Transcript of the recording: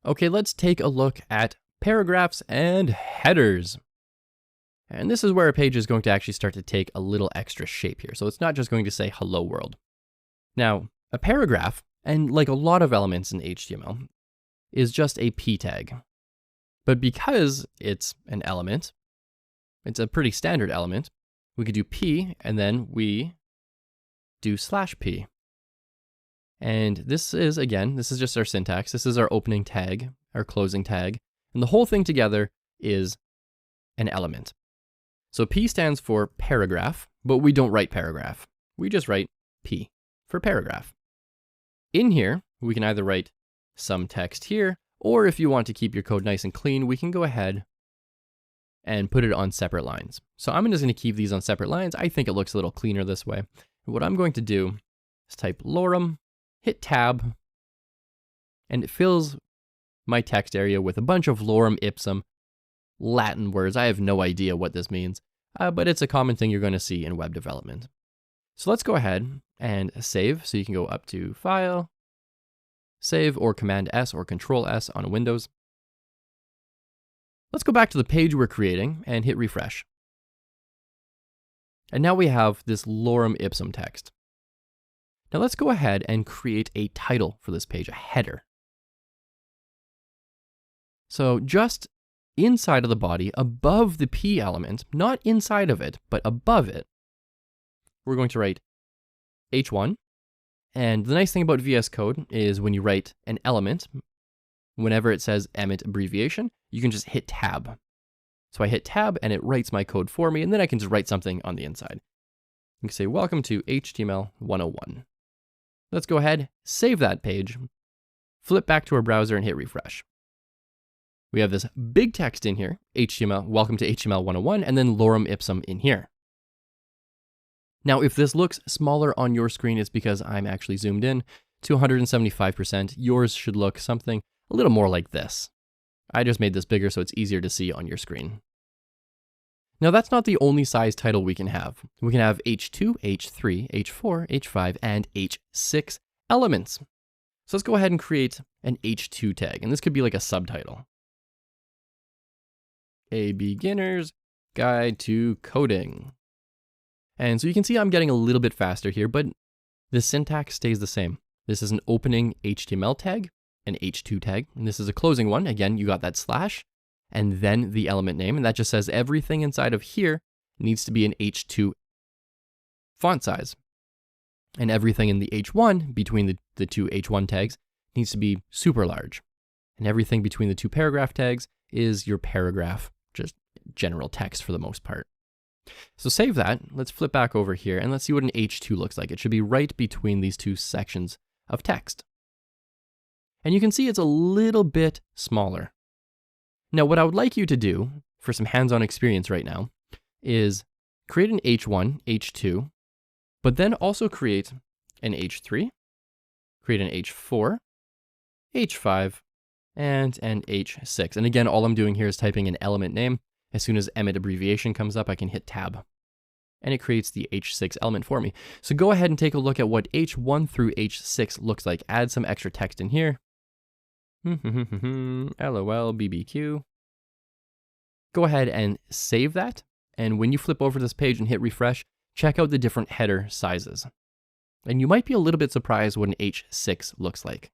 Okay, let's take a look at paragraphs and headers. And this is where a page is going to actually start to take a little extra shape here. So it's not just going to say hello world. Now, a paragraph, and like a lot of elements in HTML, is just a p tag. But because it's an element, it's a pretty standard element, we could do p and then we do /p. And this is just our syntax. This is our opening tag, our closing tag, and the whole thing together is an element. So P stands for paragraph, but we don't write paragraph. We just write P for paragraph. In here, we can either write some text here, or if you want to keep your code nice and clean, we can go ahead and put it on separate lines. So I'm just going to keep these on separate lines. I think it looks a little cleaner this way. And what I'm going to do is type lorem, hit tab, and it fills my text area with a bunch of lorem ipsum Latin words. I have no idea what this means, but it's a common thing you're going to see in web development. So let's go ahead and save. So you can go up to File, Save, or Command S or Control S on Windows. Let's go back to the page we're creating and hit refresh. And now we have this lorem ipsum text. Now let's go ahead and create a title for this page, a header. So just inside of the body, above the P element, not inside of it, but above it, we're going to write H1. And the nice thing about VS Code is when you write an element, whenever it says Emmet abbreviation, you can just hit tab. So I hit tab and it writes my code for me, and then I can just write something on the inside. You can say, welcome to HTML 101. Let's go ahead, save that page, flip back to our browser and hit refresh. We have this big text in here, HTML, welcome to HTML 101, and then lorem ipsum in here. Now, if this looks smaller on your screen, it's because I'm actually zoomed in to 175%. Yours should look something a little more like this. I just made this bigger so it's easier to see on your screen. Now, that's not the only size title we can have. We can have H2, H3, H4, H5, and H6 elements. So let's go ahead and create an H2 tag, and this could be like a subtitle. A beginner's guide to coding. And so you can see I'm getting a little bit faster here, but the syntax stays the same. This is an opening HTML tag, an H2 tag, and this is a closing one. Again, you got that slash, and then the element name, and that just says everything inside of here needs to be an H2 font size. And everything in the H1 between the two H1 tags needs to be super large. And everything between the two paragraph tags is your paragraph, just general text for the most part. So save that. Let's flip back over here and let's see what an H2 looks like. It should be right between these two sections of text. And you can see it's a little bit smaller. Now, what I would like you to do for some hands-on experience right now is create an H1, H2, but then also create an H3, create an H4, H5, and an H6. And again, all I'm doing here is typing an element name. As soon as Emmet abbreviation comes up, I can hit tab, and it creates the H6 element for me. So go ahead and take a look at what H1 through H6 looks like. Add some extra text in here. LOL, BBQ. Go ahead and save that. And when you flip over this page and hit refresh, check out the different header sizes. And you might be a little bit surprised what an H6 looks like.